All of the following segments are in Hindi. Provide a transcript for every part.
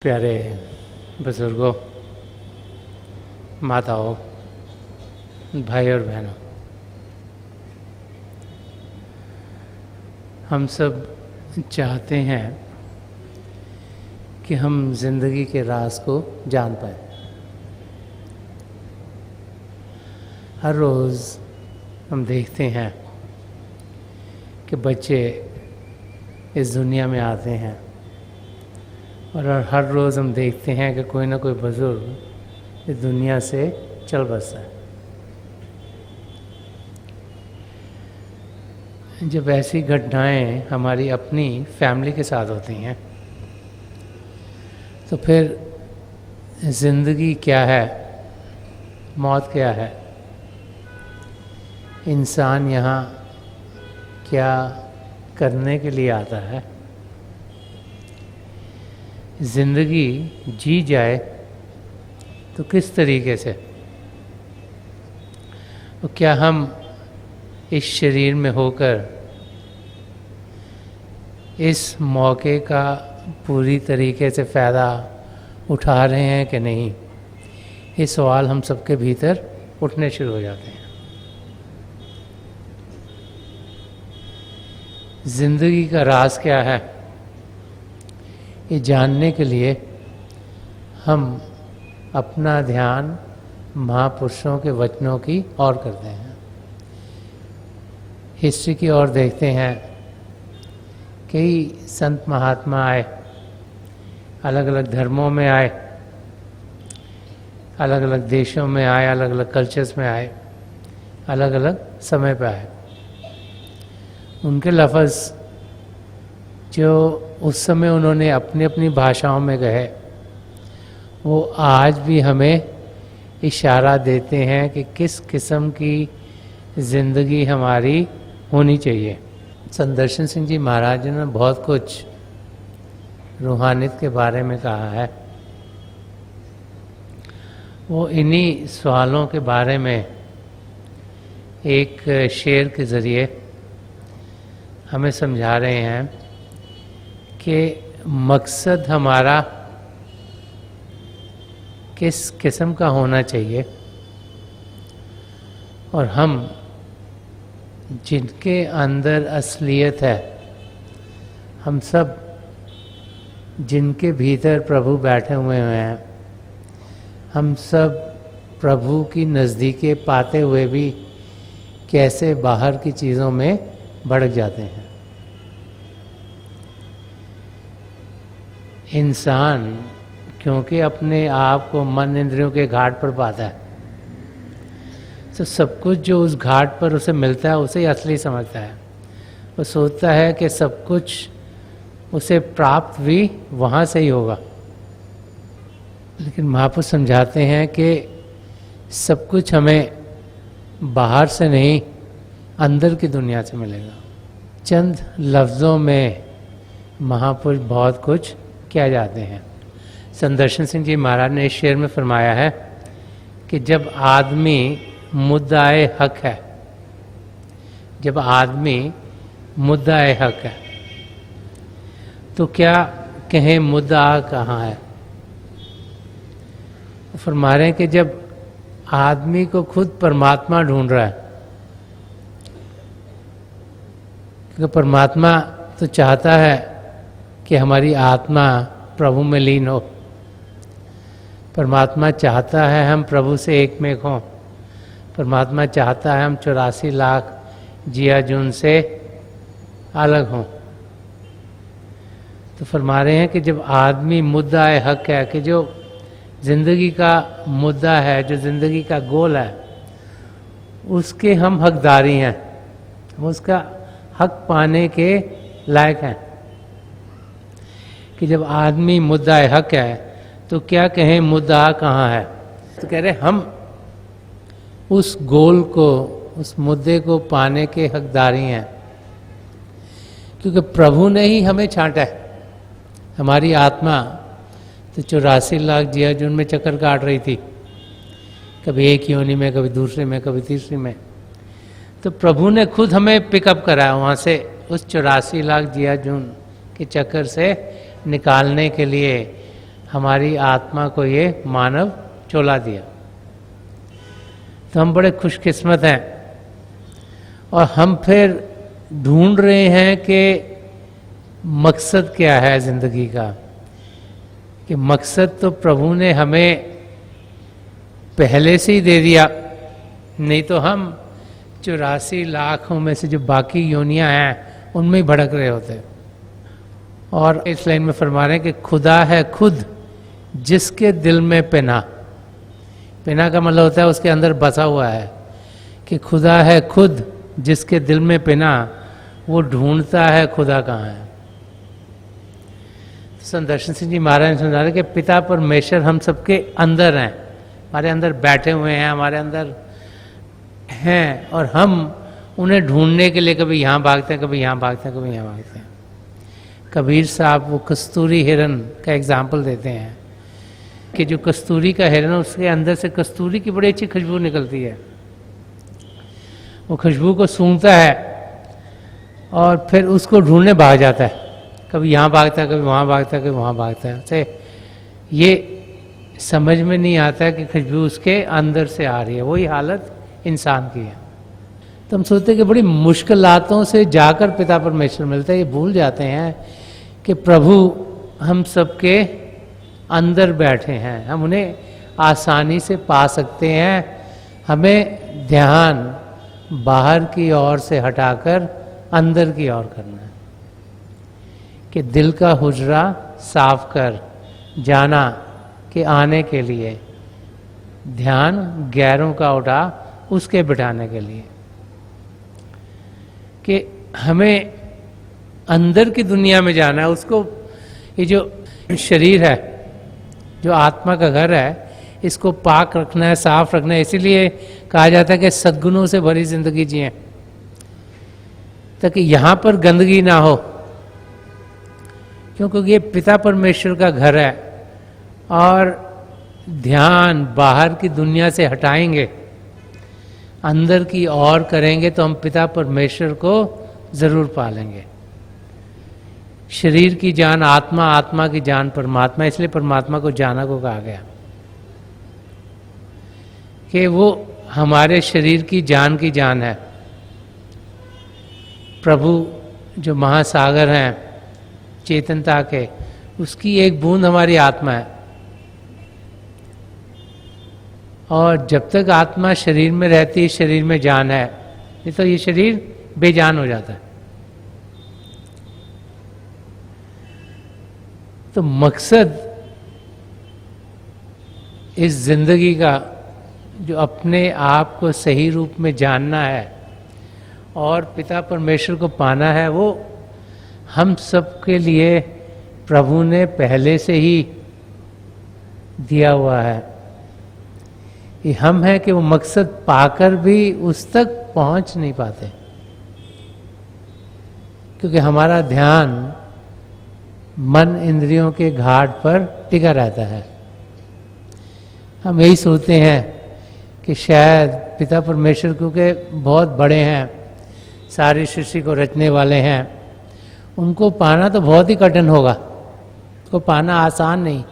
प्यारे बुजुर्गों, माताओं, भाई और बहनों, हम सब चाहते हैं कि हम जिंदगी के राज को जान पाए। हर रोज़ हम देखते हैं कि बच्चे इस दुनिया में आते हैं और हर रोज़ हम देखते हैं कि कोई ना कोई बुज़ुर्ग इस दुनिया से चल बसता है। जब ऐसी घटनाएं हमारी अपनी फैमिली के साथ होती हैं तो फिर ज़िंदगी क्या है, मौत क्या है, इंसान यहाँ क्या करने के लिए आता है, ज़िंदगी जी जाए तो किस तरीके से, तो क्या हम इस शरीर में होकर इस मौके का पूरी तरीके से फ़ायदा उठा रहे हैं कि नहीं, ये सवाल हम सबके भीतर उठने शुरू हो जाते हैं। ज़िंदगी का राज क्या है, ये जानने के लिए हम अपना ध्यान महापुरुषों के वचनों की ओर करते हैं, हिस्ट्री की ओर देखते हैं। कई संत महात्मा आए, अलग अलग धर्मों में आए, अलग अलग देशों में आए, अलग अलग कल्चर्स में आए, अलग अलग समय पर आए। उनके लफ्ज़ जो उस समय उन्होंने अपनी अपनी भाषाओं में कहे, वो आज भी हमें इशारा देते हैं कि किस किस्म की ज़िंदगी हमारी होनी चाहिए। संदर्शन सिंह जी महाराज ने बहुत कुछ रूहानियत के बारे में कहा है। वो इन्हीं सवालों के बारे में एक शेर के ज़रिए हमें समझा रहे हैं कि मकसद हमारा किस किस्म का होना चाहिए और हम जिनके अंदर असलियत है, हम सब जिनके भीतर प्रभु बैठे हुए हैं, हम सब प्रभु की नज़दीकी पाते हुए भी कैसे बाहर की चीज़ों में भड़क जाते हैं। इंसान क्योंकि अपने आप को मन इंद्रियों के घाट पर पाता है, तो सब कुछ जो उस घाट पर उसे मिलता है उसे ही असली समझता है। वो सोचता है कि सब कुछ उसे प्राप्त भी वहाँ से ही होगा। लेकिन महापुरुष समझाते हैं कि सब कुछ हमें बाहर से नहीं, अंदर की दुनिया से मिलेगा। चंद लफ्ज़ों में महापुरुष बहुत कुछ किया जाते हैं। संदर्शन सिंह जी महाराज ने इस शेर में फरमाया है कि जब आदमी मुद्दाए हक है, जब आदमी मुद्दाए हक है तो क्या कहें मुद्दा कहाँ है। फरमा रहे हैं कि जब आदमी को खुद परमात्मा ढूंढ रहा है, क्योंकि परमात्मा तो चाहता है कि हमारी आत्मा प्रभु में लीन हो, परमात्मा चाहता है हम प्रभु से एक में हों, परमात्मा चाहता है हम 84 लाख जिया जून से अलग हों। तो फरमा रहे हैं कि जब आदमी मुद्दा हक है, कि जो ज़िंदगी का मुद्दा है, जो ज़िंदगी का गोल है, उसके हम हकदारी हैं, हम उसका हक पाने के लायक हैं। कि जब आदमी मुद्दा हक है तो क्या कहें मुद्दा कहाँ है। तो कह रहे हम उस गोल को, उस मुद्दे को पाने के हकदारी हैं, क्योंकि प्रभु ने ही हमें छांटा है। हमारी आत्मा तो 84 लाख जिया जून में चक्कर काट रही थी, कभी एक योनि में, कभी दूसरे में, कभी तीसरी में। तो प्रभु ने खुद हमें पिकअप कराया वहाँ से, उस 84 लाख जिया जून के चक्कर से निकालने के लिए हमारी आत्मा को ये मानव चोला दिया। तो हम बड़े खुशकिस्मत हैं, और हम फिर ढूंढ रहे हैं कि मकसद क्या है ज़िंदगी का। कि मकसद तो प्रभु ने हमें पहले से ही दे दिया, नहीं तो हम 84 लाखों में से जो बाकी योनियां हैं उनमें ही भड़क रहे होते। और इस लाइन में फरमा रहे हैं कि खुदा है खुद जिसके दिल में पिना। पिना का मतलब होता है उसके अंदर बसा हुआ है, कि खुदा है खुद जिसके दिल में पिना, वो ढूंढता है खुदा कहाँ है। संत दर्शन सिंह जी महाराज ने समझा रहे कि पिता परमेश्वर हम सबके अंदर हैं, हमारे अंदर बैठे हुए हैं, हमारे अंदर हैं, और हम उन्हें ढूंढने के लिए कभी यहाँ भागते हैं, कभी यहाँ भागते हैं, कभी यहाँ भागते हैं। कबीर साहब वो कस्तूरी हिरन का एग्जाम्पल देते हैं कि जो कस्तूरी का हिरन है उसके अंदर से कस्तूरी की बड़ी अच्छी खुशबू निकलती है। वो खुशबू को सूंघता है और फिर उसको ढूंढने भाग जाता है, कभी यहाँ भागता है, कभी वहाँ भागता है, कभी वहाँ भागता है। से ये समझ में नहीं आता है कि खुशबू उसके अंदर से आ रही है। वही हालत इंसान की है। तो हम सोचते हैं कि बड़ी मुश्किलातों से जाकर पिता परमेश्वर मिलता है, ये भूल जाते हैं कि प्रभु हम सबके अंदर बैठे हैं, हम उन्हें आसानी से पा सकते हैं। हमें ध्यान बाहर की ओर से हटाकर अंदर की ओर करना है कि दिल का हुजरा साफ कर जाना कि आने के लिए, ध्यान गैरों का उठा उसके बिठाने के लिए, कि हमें अंदर की दुनिया में जाना है। उसको ये जो शरीर है, जो आत्मा का घर है, इसको पाक रखना है, साफ रखना है। इसीलिए कहा जाता है कि सद्गुणों से भरी जिंदगी जिए, ताकि यहाँ पर गंदगी ना हो, क्योंकि ये पिता परमेश्वर का घर है। और ध्यान बाहर की दुनिया से हटाएंगे, अंदर की ओर करेंगे, तो हम पिता परमेश्वर को जरूर पालेंगे। शरीर की जान आत्मा, आत्मा की जान परमात्मा, इसलिए परमात्मा को जाना को कहा गया कि वो हमारे शरीर की जान है। प्रभु जो महासागर हैं चेतनता के, उसकी एक बूंद हमारी आत्मा है। और जब तक आत्मा शरीर में रहती है, शरीर में जान है, नहीं तो ये शरीर बेजान हो जाता है। तो मकसद इस जिंदगी का जो अपने आप को सही रूप में जानना है और पिता परमेश्वर को पाना है, वो हम सब के लिए प्रभु ने पहले से ही दिया हुआ है। ये हम हैं कि वो मकसद पाकर भी उस तक पहुंच नहीं पाते, क्योंकि हमारा ध्यान मन इंद्रियों के घाट पर टिका रहता है। हम यही सोचते हैं कि शायद पिता परमेश्वर क्योंकि बहुत बड़े हैं, सारी सृष्टि को रचने वाले हैं, उनको पाना तो बहुत ही कठिन होगा, उसको पाना आसान नहीं।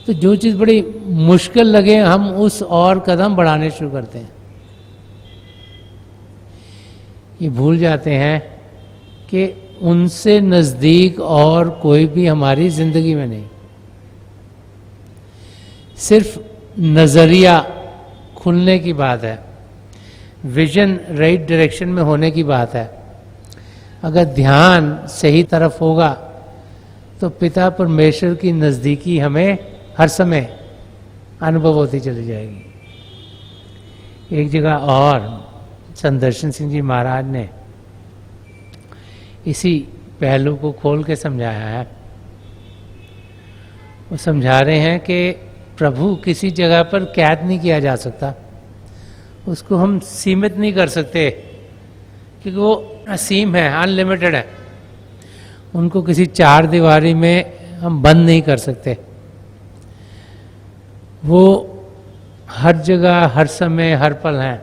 तो जो चीज़ बड़ी मुश्किल लगे हम उस और कदम बढ़ाने शुरू करते हैं। ये भूल जाते हैं कि उनसे नज़दीक और कोई भी हमारी जिंदगी में नहीं। सिर्फ नज़रिया खुलने की बात है, विजन राइट डायरेक्शन में होने की बात है। अगर ध्यान सही तरफ होगा तो पिता परमेश्वर की नज़दीकी हमें हर समय अनुभव होती चली जाएगी। एक जगह और संत दर्शन सिंह जी महाराज ने इसी पहलू को खोल के समझाया है। वो समझा रहे हैं कि प्रभु किसी जगह पर कैद नहीं किया जा सकता, उसको हम सीमित नहीं कर सकते, क्योंकि वो असीम है, अनलिमिटेड है। उनको किसी चार दीवारी में हम बंद नहीं कर सकते। वो हर जगह, हर समय, हर पल हैं।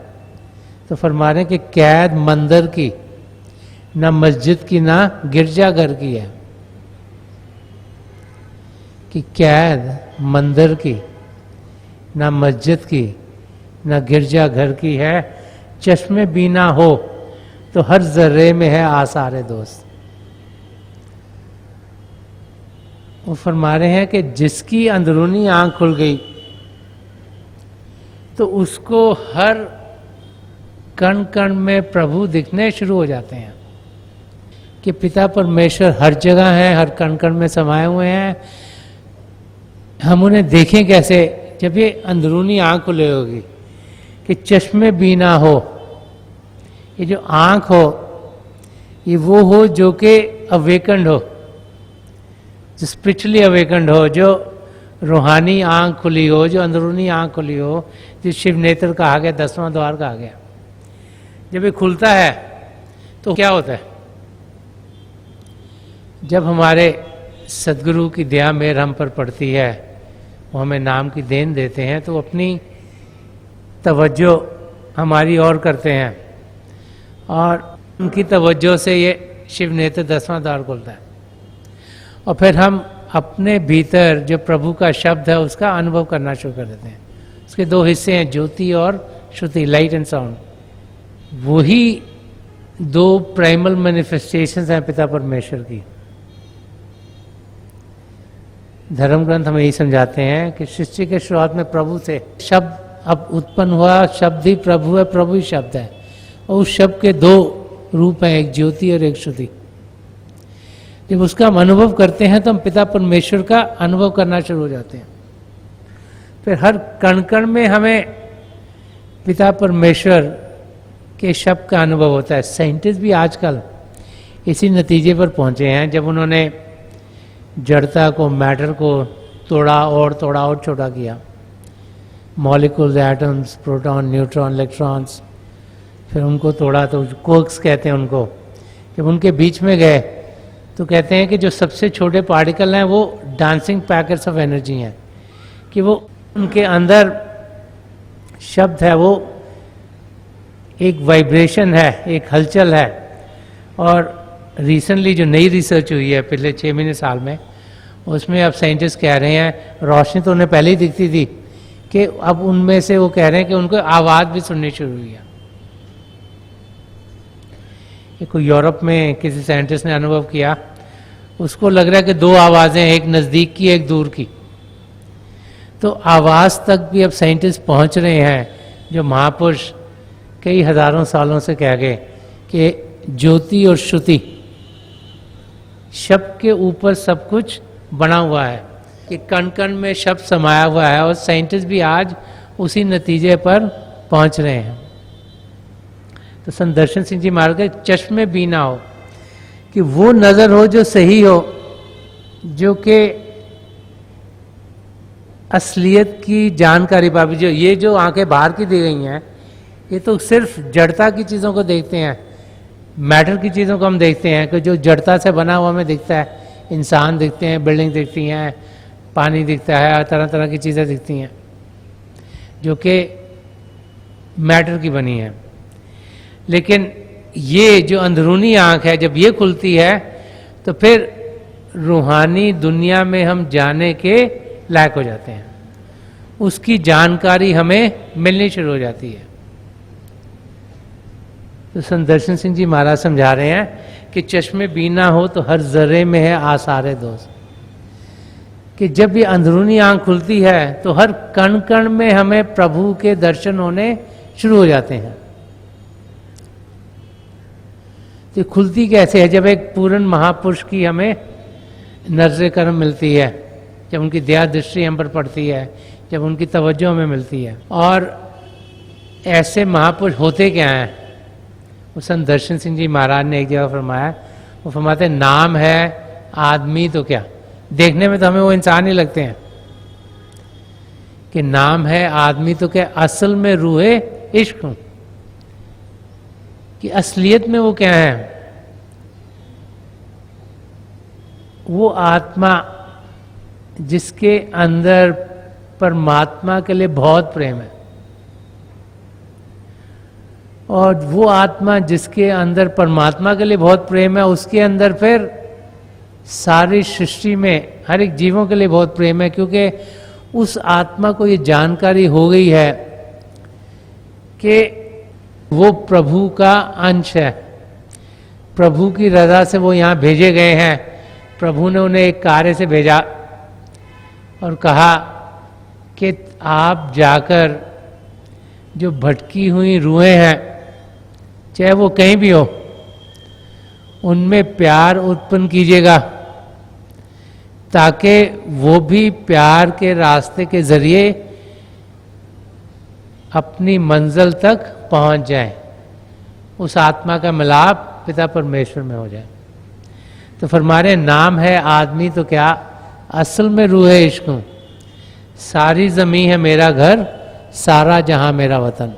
तो फरमा रहे हैं कि कैद मंदिर की, ना मस्जिद की, ना गिरजाघर की है, कि कैद मंदिर की, ना मस्जिद की, ना गिरजा घर की है, चश्मे बीना हो तो हर जर्रे में है आसारे दोस्त। वो फरमा रहे हैं कि जिसकी अंदरूनी आंख खुल गई तो उसको हर कण कण में प्रभु दिखने शुरू हो जाते हैं कि पिता परमेश्वर हर जगह है, हर कण कण में समाये हुए हैं। हम उन्हें देखें कैसे? जब ये अंदरूनी आंख खुले होगी कि चश्मे बीना हो। ये जो आंख हो ये वो हो जो कि अवेकंड हो, जो स्पिरिचुअली अवेकंड हो, जो रूहानी आंख खुली हो, जो अंदरूनी आंख खुली हो, जो शिव नेत्र कहा गया, 10वां द्वार कहा गया। जब ये खुलता है तो क्या होता है? जब हमारे सदगुरु की दया मेहर हम पर पड़ती है, वो हमें नाम की देन देते हैं, तो अपनी तवज्जो हमारी ओर करते हैं और उनकी तवज्जो से ये शिव नेत्र 10वां द्वार खुलता है और फिर हम अपने भीतर जो प्रभु का शब्द है उसका अनुभव करना शुरू कर देते हैं। उसके दो हिस्से हैं, ज्योति और श्रुति, लाइट एंड साउंड। वही दो प्राइमल मैनिफेस्टेशंस हैं पिता परमेश्वर की। धर्म ग्रंथ हमें यही समझाते हैं कि सृष्टि के शुरुआत में प्रभु से शब्द अब उत्पन्न हुआ, शब्द ही प्रभु है, प्रभु ही शब्द है, और उस शब्द के दो रूप हैं, एक ज्योति और एक श्रुति। जब उसका हम अनुभव करते हैं तो हम पिता परमेश्वर का अनुभव करना शुरू हो जाते हैं। फिर हर कण कण में हमें पिता परमेश्वर के शब्द का अनुभव होता है। साइंटिस्ट भी आजकल इसी नतीजे पर पहुंचे हैं जब उन्होंने जड़ता को, मैटर को तोड़ा और छोटा किया। Molecules, atoms, proton, neutron, electrons, फिर उनको तोड़ा तो क्वार्क्स कहते हैं उनको। जब उनके बीच में गए तो कहते हैं कि जो सबसे छोटे पार्टिकल हैं वो डांसिंग पैकेट्स ऑफ एनर्जी हैं, कि वो उनके अंदर शब्द है, वो एक वाइब्रेशन है, एक हलचल है। और रिसेंटली जो नई रिसर्च हुई है पिछले 6 महीने साल में, उसमें अब साइंटिस्ट कह रहे हैं, रोशनी तो उन्हें पहले ही दिखती थी, कि अब उनमें से वो कह रहे हैं कि उनको आवाज़ भी सुननी शुरू हुई है। कोई यूरोप में किसी साइंटिस्ट ने अनुभव किया, उसको लग रहा है कि 2 आवाज़ें, एक नज़दीक की एक दूर की। तो आवाज़ तक भी अब साइंटिस्ट पहुंच रहे हैं, जो महापुरुष कई हजारों सालों से कह गए कि ज्योति और श्रुति, शब्द के ऊपर सब कुछ बना हुआ है, कि कण कण में शब्द समाया हुआ है। और साइंटिस्ट भी आज उसी नतीजे पर पहुंच रहे हैं। तो संत दर्शन सिंह जी महाराज के चश्मे बीना हो, कि वो नजर हो जो सही हो, जो कि असलियत की जानकारी पावी। जो ये जो आंखें बाहर की दी गई हैं, ये तो सिर्फ जड़ता की चीज़ों को देखते हैं, मैटर की चीज़ों को हम देखते हैं कि जो जड़ता से बना हुआ हमें दिखता है। इंसान दिखते हैं, बिल्डिंग दिखती हैं, पानी दिखता है, तरह तरह की चीज़ें दिखती हैं जो कि मैटर की बनी हैं। लेकिन ये जो अंदरूनी आंख है, जब ये खुलती है तो फिर रूहानी दुनिया में हम जाने के लायक हो जाते हैं, उसकी जानकारी हमें मिलनी शुरू हो जाती है। तो संत दर्शन सिंह जी महाराज समझा रहे हैं कि चश्मे बीना हो तो हर जर्रे में है आसारे दोस्त, कि जब ये अंदरूनी आंख खुलती है तो हर कण कण में हमें प्रभु के दर्शन होने शुरू हो जाते हैं। तो खुलती कैसे है? जब एक पूर्ण महापुरुष की हमें नजर करम मिलती है, जब उनकी दया दृष्टि हम पर पड़ती है, जब उनकी तवज्जो हमें मिलती है। और ऐसे महापुरुष होते क्या हैं? वो संत दर्शन सिंह जी महाराज ने एक जगह फरमाया, वो फरमाते नाम है आदमी तो क्या, देखने में तो हमें वो इंसान ही लगते हैं, कि नाम है आदमी तो क्या, असल में रूहे इश्क हूं, कि असलियत में वो क्या है? वो आत्मा जिसके अंदर परमात्मा के लिए बहुत प्रेम है, और वो आत्मा जिसके अंदर परमात्मा के लिए बहुत प्रेम है, उसके अंदर फिर सारी सृष्टि में हर एक जीवों के लिए बहुत प्रेम है, क्योंकि उस आत्मा को ये जानकारी हो गई है कि वो प्रभु का अंश है, प्रभु की रजा से वो यहाँ भेजे गए हैं। प्रभु ने उन्हें एक कार्य से भेजा और कहा कि आप जाकर जो भटकी हुई रूहें हैं, चाहे वो कहीं भी हो, उनमें प्यार उत्पन्न कीजिएगा, ताकि वो भी प्यार के रास्ते के जरिए अपनी मंजिल तक पहुंच जाए, उस आत्मा का मिलाप पिता परमेश्वर में हो जाए। तो फरमारे नाम है आदमी तो क्या, असल में रूह है इश्क हूं, सारी जमीन है मेरा घर, सारा जहां मेरा वतन।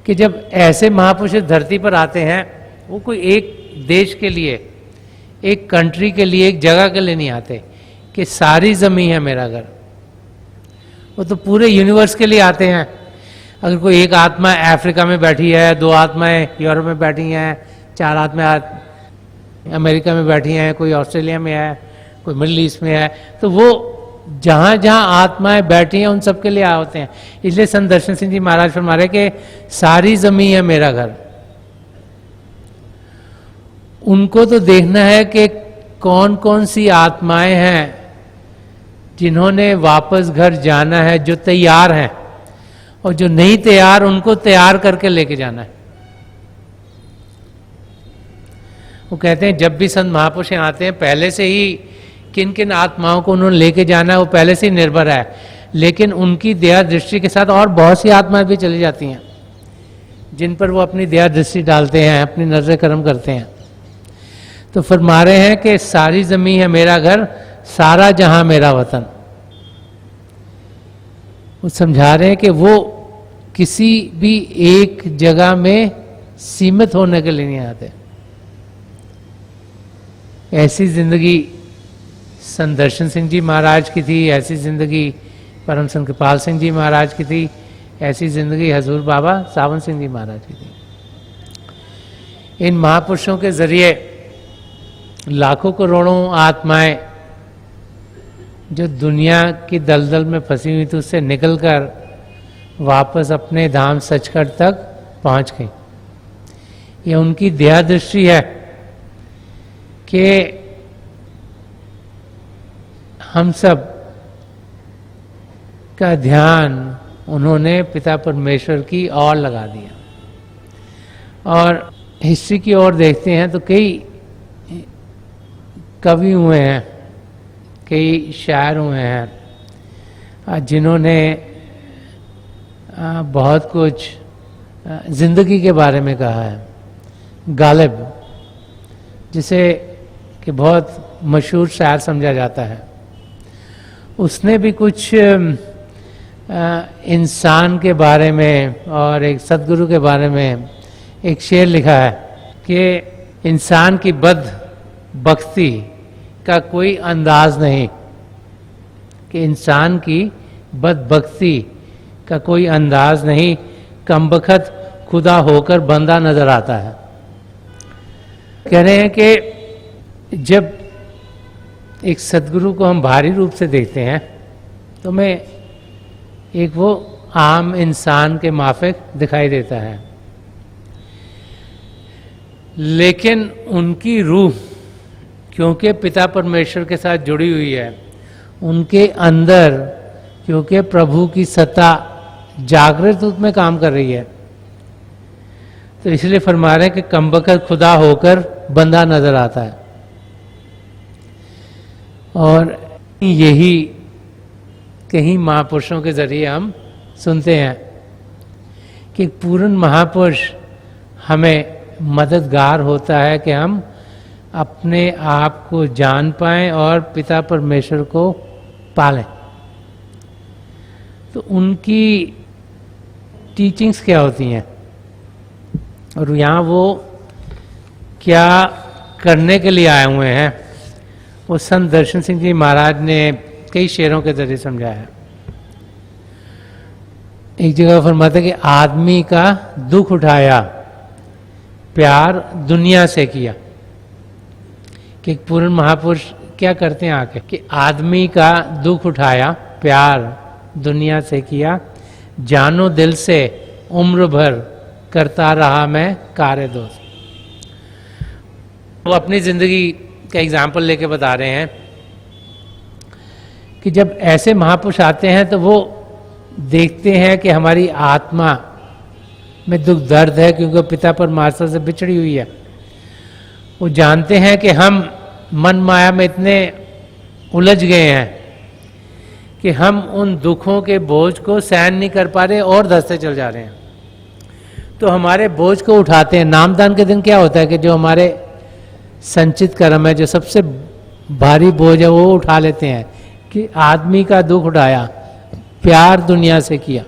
कि जब ऐसे महापुरुष धरती पर आते हैं, वो कोई एक देश के लिए, एक कंट्री के लिए, एक जगह के लिए नहीं आते कि सारी जमीन है मेरा घर। वो तो पूरे यूनिवर्स के लिए आते हैं। अगर कोई एक आत्मा अफ्रीका में बैठी है, 2 आत्माएं यूरोप में बैठी हैं, 4 आत्माएं अमेरिका में बैठी हैं, कोई ऑस्ट्रेलिया में है, कोई मिडिल ईस्ट में है, तो वो जहां जहां आत्माएं बैठी हैं उन सब के लिए आए होते हैं। इसलिए संत दर्शन सिंह जी महाराज फरमा रहे कि सारी जमीन है मेरा घर। उनको तो देखना है कि कौन कौन सी आत्माएं हैं जिन्होंने वापस घर जाना है, जो तैयार हैं, और जो नहीं तैयार उनको तैयार करके लेके जाना है। वो कहते हैं जब भी संत महापुरुष आते हैं, पहले से ही किन किन आत्माओं को उन्होंने लेके जाना है वो पहले से ही निर्भर है, लेकिन उनकी दया दृष्टि के साथ और बहुत सी आत्माएं भी चली जाती हैं जिन पर वो अपनी दया दृष्टि डालते हैं, अपनी नजर कर्म करते हैं। तो फरमा रहे हैं कि सारी जमीन है मेरा घर, सारा जहां मेरा वतन। वो समझा रहे हैं कि वो किसी भी एक जगह में सीमित होने के लिए नहीं आते। ऐसी जिंदगी संत दर्शन सिंह जी महाराज की थी, ऐसी जिंदगी परम संत कृपाल सिंह जी महाराज की थी, ऐसी जिंदगी हजूर बाबा सावन सिंह जी महाराज की थी। इन महापुरुषों के जरिए लाखों करोड़ों आत्माएं जो दुनिया की दलदल में फंसी हुई थी, उससे निकलकर वापस अपने धाम सचखंड तक पहुंच गई। ये उनकी दया दृष्टि है कि हम सब का ध्यान उन्होंने पिता परमेश्वर की ओर लगा दिया। और हिस्ट्री की ओर देखते हैं तो कई कवि हुए हैं, कई शायर हुए हैं जिन्होंने बहुत कुछ जिंदगी के बारे में कहा है। गालिब, जिसे कि बहुत मशहूर शायर समझा जाता है, उसने भी कुछ इंसान के बारे में और एक सदगुरु के बारे में एक शेर लिखा है कि इंसान की बदबख्ती का कोई अंदाज नहीं, कि इंसान की बदबख्ती का कोई अंदाज नहीं, कमबख्त खुदा होकर बंदा नजर आता है। कह रहे हैं कि जब एक सदगुरु को हम बाहरी रूप से देखते हैं तो मैं एक वो आम इंसान के माफिक दिखाई देता है, लेकिन उनकी रूह क्योंकि पिता परमेश्वर के साथ जुड़ी हुई है, उनके अंदर क्योंकि प्रभु की सत्ता जागृत रूप में काम कर रही है, तो इसलिए फरमा रहे हैं कि कमबख्त खुदा होकर बंदा नजर आता है। और यही कहीं महापुरुषों के जरिए हम सुनते हैं कि पूर्ण महापुरुष हमें मददगार होता है कि हम अपने आप को जान पाएं और पिता परमेश्वर को पालें। तो उनकी टीचिंग्स क्या होती हैं और यहाँ वो क्या करने के लिए आए हुए हैं, वो संत दर्शन सिंह जी महाराज ने कई शेरों के जरिए समझाया। एक जगह फरमाते कि आदमी का दुख उठाया, प्यार दुनिया से किया। कि एक पूर्ण महापुरुष क्या करते हैं आके कि आदमी का दुख उठाया, प्यार दुनिया से किया, जानो दिल से उम्र भर करता रहा मैं कार्य दोष। वो अपनी जिंदगी का एग्जाम्पल लेके बता रहे हैं कि जब ऐसे महापुरुष आते हैं तो वो देखते हैं कि हमारी आत्मा में दुख दर्द है क्योंकि पिता परमात्मा से बिछड़ी हुई है। वो जानते हैं कि हम मन माया में इतने उलझ गए हैं कि हम उन दुखों के बोझ को सहन नहीं कर पा रहे और धंसते चल जा रहे हैं। तो हमारे बोझ को उठाते हैं। नामदान के दिन क्या होता है कि जो हमारे संचित कर्म है, जो सबसे भारी बोझ है, वो उठा लेते हैं कि आदमी का दुख उठाया, प्यार दुनिया से किया।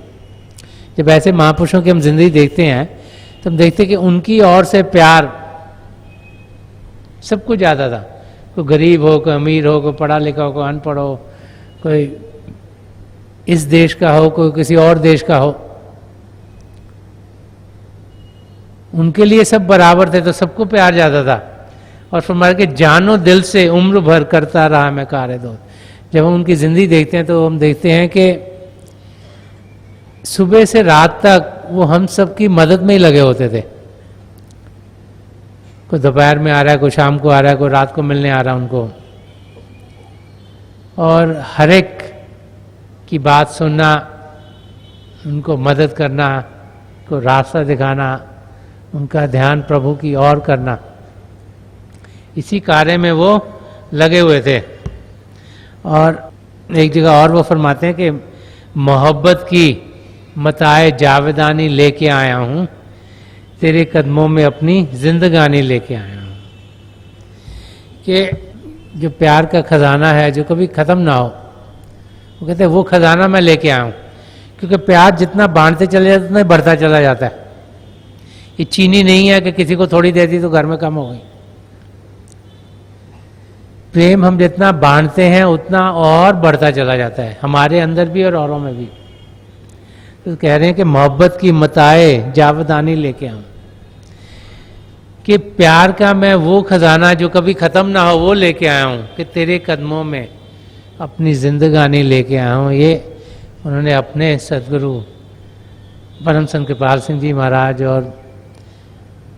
जब ऐसे महापुरुषों की हम जिंदगी देखते हैं तो हम देखते हैं कि उनकी ओर से प्यार सबको ज़्यादा था। कोई गरीब हो, कोई अमीर हो, कोई पढ़ा लिखा हो, कोई अनपढ़ हो, कोई इस देश का हो, कोई किसी और देश का हो, उनके लिए सब बराबर थे, तो सबको प्यार ज़्यादा था। और फरमाया कि जानो दिल से उम्र भर करता रहा मैं कार्य दोष। जब हम उनकी ज़िंदगी देखते हैं तो हम देखते हैं कि सुबह से रात तक वो हम सब की मदद में ही लगे होते थे। कोई दोपहर में आ रहा है, कोई शाम को आ रहा है, कोई रात को मिलने आ रहा है उनको, और हर एक की बात सुनना, उनको मदद करना, को रास्ता दिखाना, उनका ध्यान प्रभु की ओर करना, इसी कार्य में वो लगे हुए थे। और एक जगह और वो फरमाते हैं कि मोहब्बत की मताए जावेदानी लेके आया हूँ, तेरे कदमों में अपनी जिंदगानी लेके आया हूँ। कि जो प्यार का खजाना है जो कभी ख़त्म ना हो, वो कहते हैं वो खजाना मैं लेके आया हूँ। क्योंकि प्यार जितना बांटते चले जाते उतना बढ़ता चला जाता है। ये चीनी नहीं है कि किसी को थोड़ी दे दी तो घर में कम हो गई। प्रेम हम जितना बांटते हैं उतना और बढ़ता चला जाता है, हमारे अंदर भी और औरों में भी। तो कह रहे हैं कि मोहब्बत की मताए जावेदानी लेके आऊं, कि प्यार का मैं वो खजाना जो कभी ख़त्म ना हो वो लेके आया हूँ, कि तेरे कदमों में अपनी जिंदगानी लेके आया हूँ। ये उन्होंने अपने सदगुरु परम संत कृपाल सिंह जी महाराज और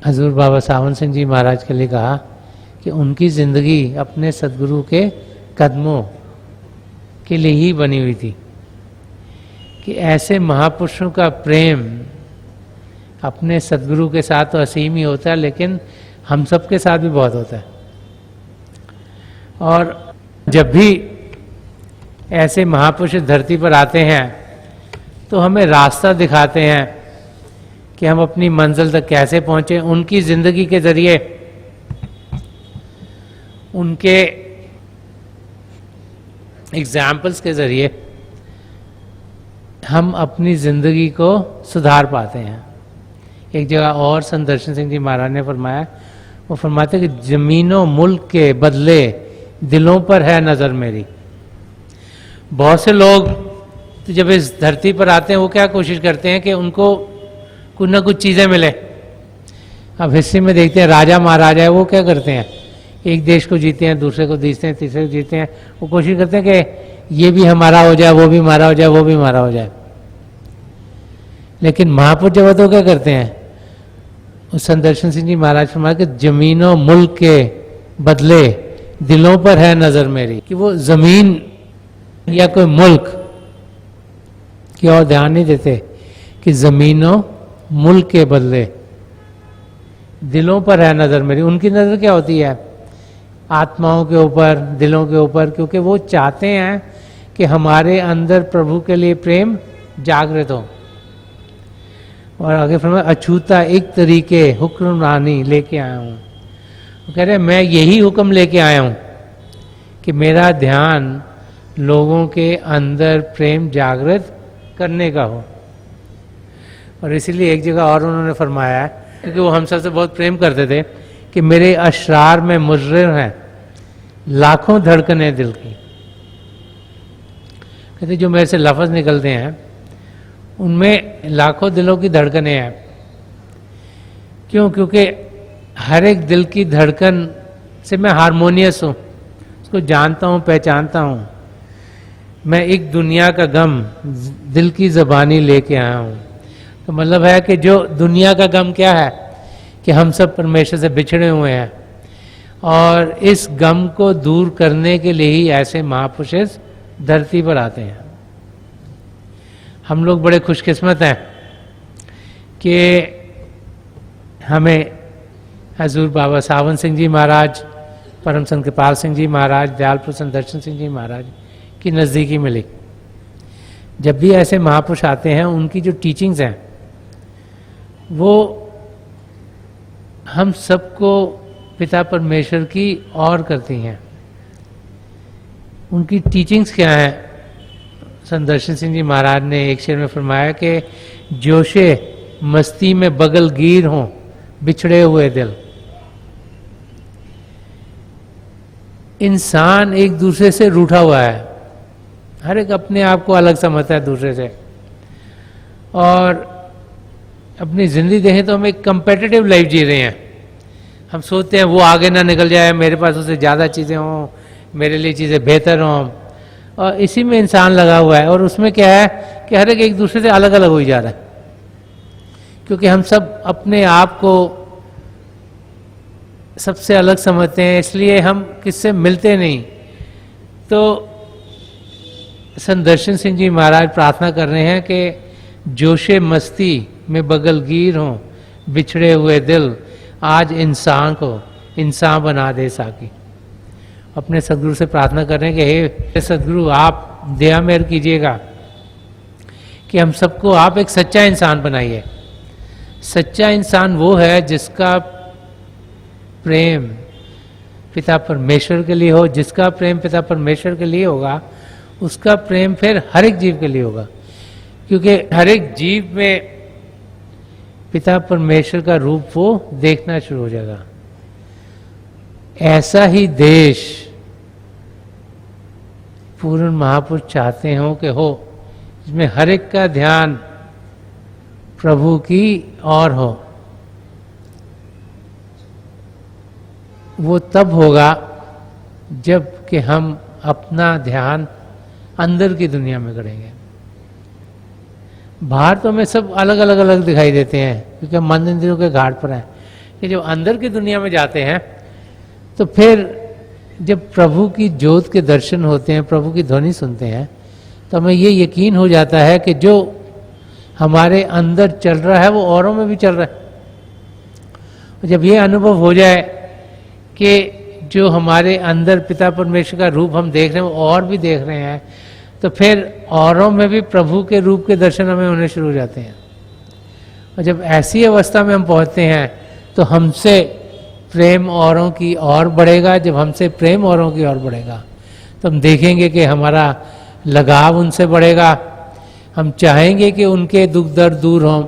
हजूर बाबा सावन सिंह जी महाराज के लिए कहा कि उनकी ज़िंदगी अपने सदगुरु के कदमों के लिए ही बनी हुई थी। कि ऐसे महापुरुषों का प्रेम अपने सदगुरु के साथ तो असीम ही होता है, लेकिन हम सब के साथ भी बहुत होता है। और जब भी ऐसे महापुरुष धरती पर आते हैं तो हमें रास्ता दिखाते हैं कि हम अपनी मंजिल तक कैसे पहुंचे। उनकी ज़िंदगी के ज़रिए, उनके एग्जाम्पल्स के ज़रिए हम अपनी ज़िंदगी को सुधार पाते हैं। एक जगह और संत दर्शन सिंह जी महाराज ने फरमाया, वो फरमाते कि ज़मीनों मुल्क के बदले दिलों पर है नज़र मेरी। बहुत से लोग तो जब इस धरती पर आते हैं वो क्या कोशिश करते हैं कि उनको कुछ ना कुछ चीज़ें मिले। अब हिस्ट्री में देखते हैं राजा महाराजा है, वो क्या करते हैं, एक देश को जीते हैं, दूसरे को जीतते हैं, तीसरे को जीते हैं। वो कोशिश करते हैं कि ये भी हमारा हो जाए, वो भी हमारा हो जाए, वो भी हमारा हो जाए। लेकिन महापुरुष जब तो क्या करते हैं, उस संत दर्शन सिंह जी महाराज फरमाया कि जमीनों मुल्क के बदले दिलों पर है नज़र मेरी। कि वो ज़मीन या कोई मुल्क की ओर ध्यान नहीं देते, कि ज़मीनों मुल्क के बदले दिलों पर है नज़र मेरी। उनकी नज़र क्या होती है, आत्माओं के ऊपर, दिलों के ऊपर, क्योंकि वो चाहते हैं कि हमारे अंदर प्रभु के लिए प्रेम जागृत हो। और आगे फरमाया अछूता एक तरीके हुक्मरानी लेके आया हूँ। वो कह रहे हैं मैं यही हुक्म लेके आया हूँ कि मेरा ध्यान लोगों के अंदर प्रेम जागृत करने का हो। और इसीलिए एक जगह और उन्होंने फरमाया है, क्योंकि वो हम सबसे बहुत प्रेम करते थे, कि मेरे अशरार में मुजर्रिर हैं लाखों धड़कने दिल की। कहते जो मेरे से लफ्ज़ निकलते हैं उनमें लाखों दिलों की धड़कने हैं। क्यों? क्योंकि हर एक दिल की धड़कन से मैं हारमोनियस हूँ, उसको जानता हूँ, पहचानता हूँ। मैं एक दुनिया का गम दिल की ज़बानी लेके आया हूँ। तो मतलब है कि जो दुनिया का गम क्या है कि हम सब परमेश्वर से बिछड़े हुए हैं, और इस गम को दूर करने के लिए ही ऐसे महापुरुष इस धरती पर आते हैं। हम लोग बड़े खुशकिस्मत हैं कि हमें हजूर बाबा सावन सिंह जी महाराज, परम संत कृपाल सिंह जी महाराज, दयाल प्रसन्न दर्शन सिंह जी महाराज की नज़दीकी मिली। जब भी ऐसे महापुरुष आते हैं, उनकी जो टीचिंग्स हैं वो हम सबको पिता परमेश्वर की और करती हैं। उनकी टीचिंग्स क्या हैं? संत दर्शन सिंह जी महाराज ने एक शेर में फरमाया कि जोशे मस्ती में बगल गिर हों बिछड़े हुए दिल। इंसान एक दूसरे से रूठा हुआ है, हर एक अपने आप को अलग समझता है दूसरे से, और अपनी जिंदगी देखें तो हम एक कंपेटिटिव लाइफ जी रहे हैं। हम सोचते हैं वो आगे ना निकल जाए, मेरे पास उससे ज़्यादा चीज़ें हों, मेरे लिए चीज़ें बेहतर हों, और इसी में इंसान लगा हुआ है। और उसमें क्या है कि हर एक दूसरे से अलग अलग हो ही जा रहा है, क्योंकि हम सब अपने आप को सबसे अलग समझते हैं, इसलिए हम किससे मिलते नहीं। तो संत दर्शन सिंह जी महाराज प्रार्थना कर रहे हैं कि जोशे मस्ती में बगल गिर हों बिछड़े हुए दिल, आज इंसान को इंसान बना दे साकी। अपने सदगुरु से प्रार्थना कर रहे हैं कि हे सदगुरु, आप दया मेहर कीजिएगा कि हम सबको आप एक सच्चा इंसान बनाइए। सच्चा इंसान वो है जिसका प्रेम पिता परमेश्वर के लिए हो। जिसका प्रेम पिता परमेश्वर के लिए होगा, उसका प्रेम फिर हर एक जीव के लिए होगा, क्योंकि हर एक जीव में पिता परमेश्वर का रूप वो देखना शुरू हो जाएगा। ऐसा ही देश पूर्ण महापुरुष चाहते हो कि हो, जिसमें हर एक का ध्यान प्रभु की ओर हो। वो तब होगा जब कि हम अपना ध्यान अंदर की दुनिया में करेंगे। बाहर तो हमें सब अलग अलग अलग दिखाई देते हैं, क्योंकि हम मन इंद्रियों के घाट पर हैं। कि जब अंदर की दुनिया में जाते हैं तो फिर जब प्रभु की ज्योत के दर्शन होते हैं, प्रभु की ध्वनि सुनते हैं, तो हमें ये यकीन हो जाता है कि जो हमारे अंदर चल रहा है वो औरों में भी चल रहा है। जब ये अनुभव हो जाए कि जो हमारे अंदर पिता परमेश्वर का रूप हम देख रहे हैं वो और भी देख रहे हैं, तो फिर औरों में भी प्रभु के रूप के दर्शन हमें होने शुरू हो जाते हैं। और जब ऐसी अवस्था में हम पहुंचते हैं तो हमसे प्रेम औरों की ओर बढ़ेगा। जब हमसे प्रेम औरों की ओर बढ़ेगा तो हम देखेंगे कि हमारा लगाव उनसे बढ़ेगा। हम चाहेंगे कि उनके दुख दर्द दूर हों,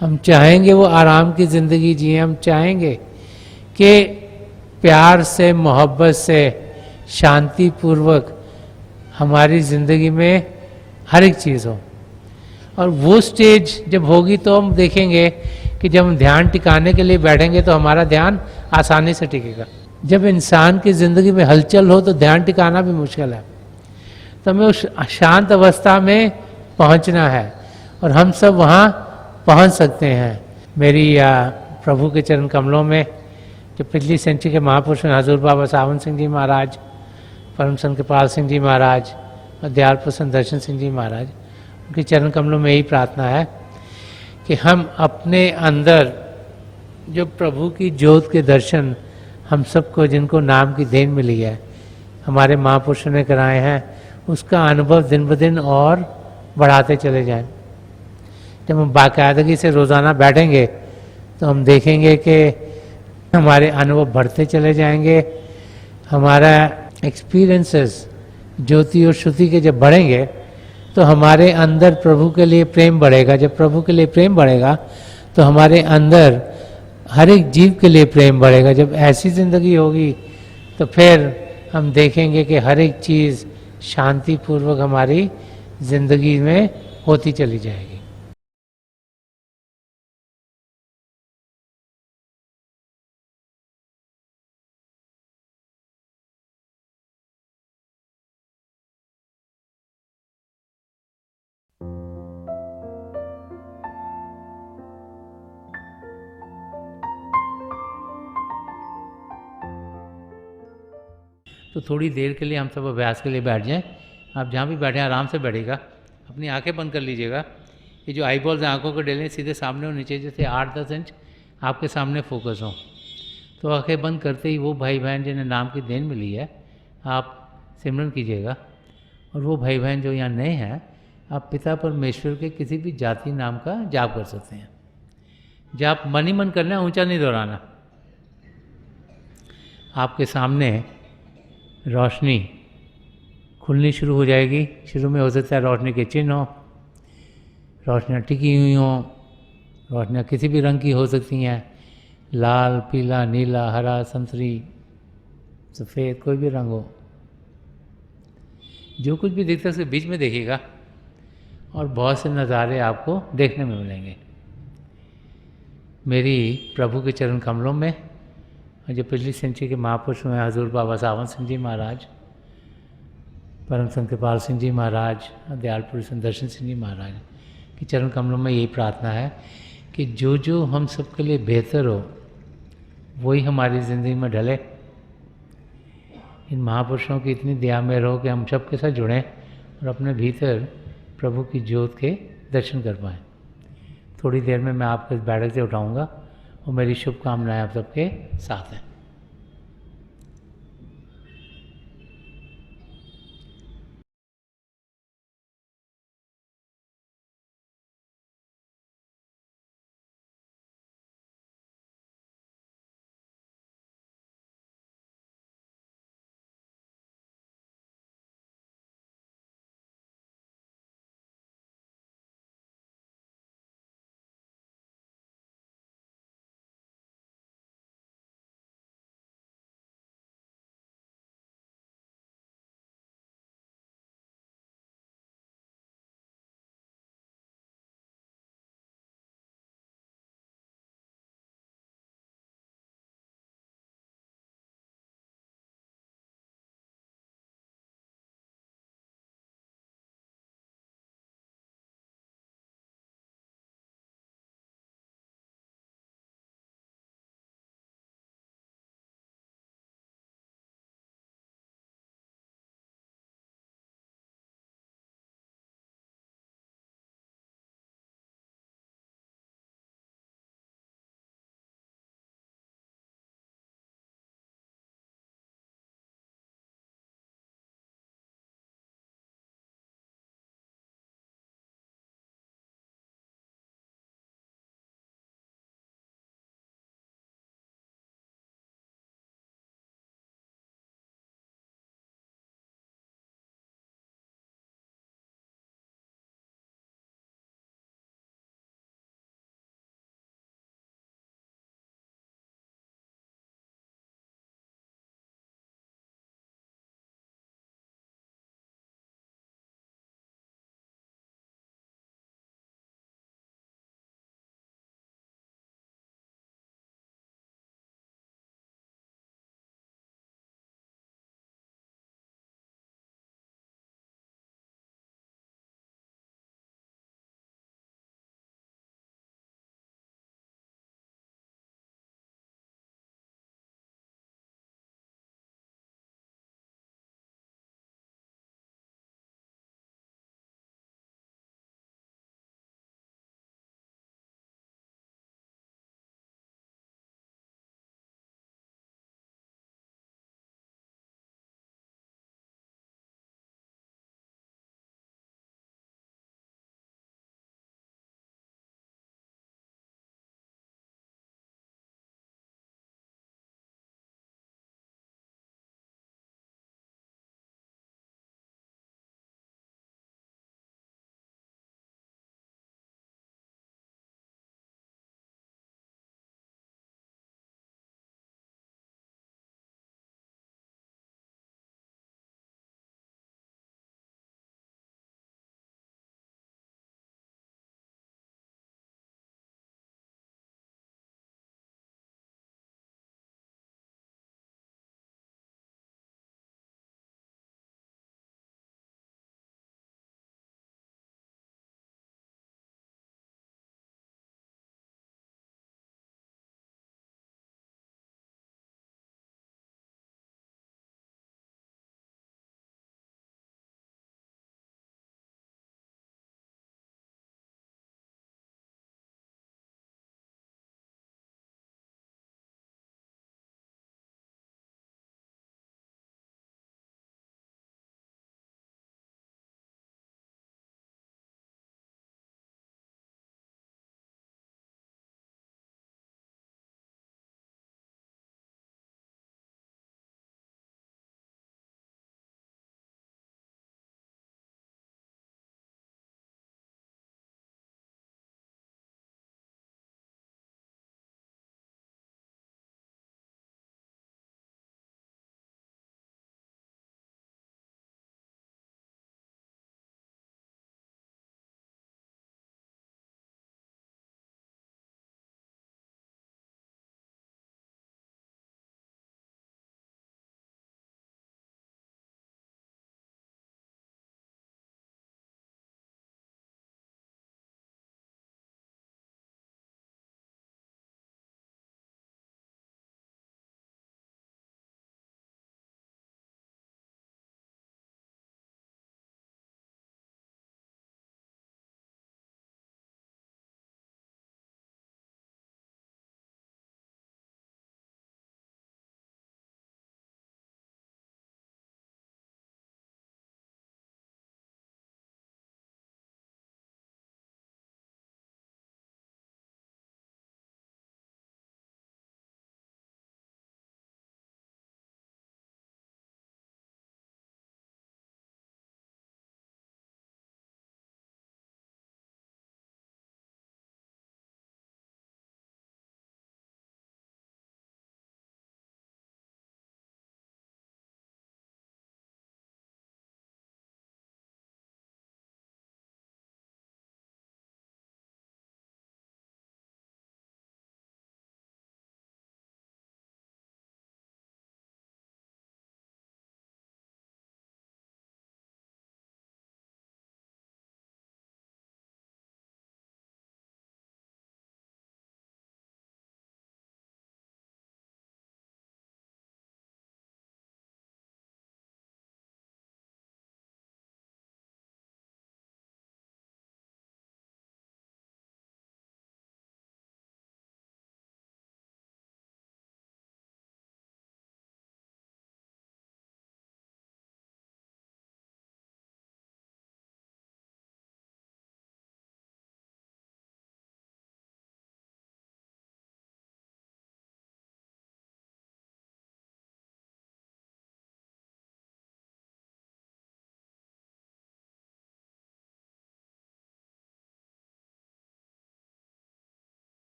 हम चाहेंगे वो आराम की ज़िंदगी जिए, हम चाहेंगे कि प्यार से, मोहब्बत से, शांति पूर्वक हमारी ज़िंदगी में हर एक चीज़ हो। और वो स्टेज जब होगी तो हम देखेंगे कि जब हम ध्यान टिकाने के लिए बैठेंगे तो हमारा ध्यान आसानी से टिकेगा। जब इंसान की ज़िंदगी में हलचल हो तो ध्यान टिकाना भी मुश्किल है। तो हमें उस शांत अवस्था में पहुंचना है, और हम सब वहाँ पहुंच सकते हैं। मेरी प्रभु के चरण कमलों में जो पिछली सेंचुरी के महापुरुष हजूर बाबा सावन सिंह जी महाराज, परम संत कृपाल सिंह जी महाराज और दयाल प्रसन्न दर्शन सिंह जी महाराज, उनके चरण कमलों में यही प्रार्थना है कि हम अपने अंदर जो प्रभु की ज्योत के दर्शन हम सबको, जिनको नाम की देन मिली है, हमारे महापुरुषों ने कराए हैं, उसका अनुभव दिन ब दिन और बढ़ाते चले जाएं। जब हम बाकायदगी से रोज़ाना बैठेंगे तो हम देखेंगे कि हमारे अनुभव बढ़ते चले जाएंगे। हमारा एक्सपीरियंसेस ज्योति और श्रुति के जब बढ़ेंगे तो हमारे अंदर प्रभु के लिए प्रेम बढ़ेगा। जब प्रभु के लिए प्रेम बढ़ेगा तो हमारे अंदर हर एक जीव के लिए प्रेम बढ़ेगा। जब ऐसी ज़िंदगी होगी तो फिर हम देखेंगे कि हर एक चीज़ शांतिपूर्वक हमारी ज़िंदगी में होती चली जाएगी। तो थोड़ी देर के लिए हम सब अभ्यास के लिए बैठ जाएं। आप जहाँ भी बैठे आराम से बैठेगा, अपनी आंखें बंद कर लीजिएगा। ये जो आई बॉल्स आँखों को डेलें सीधे सामने होनी चाहिए, जैसे 8-10 इंच आपके सामने फोकस हो। तो आंखें बंद करते ही वो भाई बहन जिन्हें नाम की देन मिली है, आप सिमरन कीजिएगा। और वो भाई बहन जो यहाँ नए हैं, आप पिता परमेश्वर के किसी भी जाति नाम का जाप कर सकते हैं। जाप मन ही मन करना है, ऊंचा नहीं दोहराना। आपके सामने रोशनी खुलनी शुरू हो जाएगी। शुरू में हो सकता है रोशनी के चिन्ह हो, रोशनियाँ टिकी हुई हों, रोशनियाँ किसी भी रंग की हो सकती हैं, लाल, पीला, नीला, हरा, संतरी, सफ़ेद, कोई भी रंग हो। जो कुछ भी दिखता है उसके बीच में देखिएगा और बहुत से नज़ारे आपको देखने में मिलेंगे। मेरी प्रभु के चरण कमलों में जो पिछली सेंचुरी के महापुरुष हुए हजूर बाबा सावन सिंह जी महाराज, परम संत कृपाल सिंह जी महाराज, दयाल पुरुष सुदर्शन सिंह जी महाराज के चरण कमलों में यही प्रार्थना है कि जो जो हम सबके लिए बेहतर हो वही हमारी ज़िंदगी में ढले। इन महापुरुषों की इतनी दया में रहो कि हम सबके साथ जुड़ें और अपने भीतर प्रभु की ज्योत के दर्शन कर पाएँ। थोड़ी देर में मैं आपको इस बैठक से उठाऊँगा और मेरी शुभकामनाएं आप सबके साथ हैं।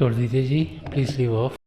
छोड़ दीजिए जी, प्लीज़ लीव ऑफ।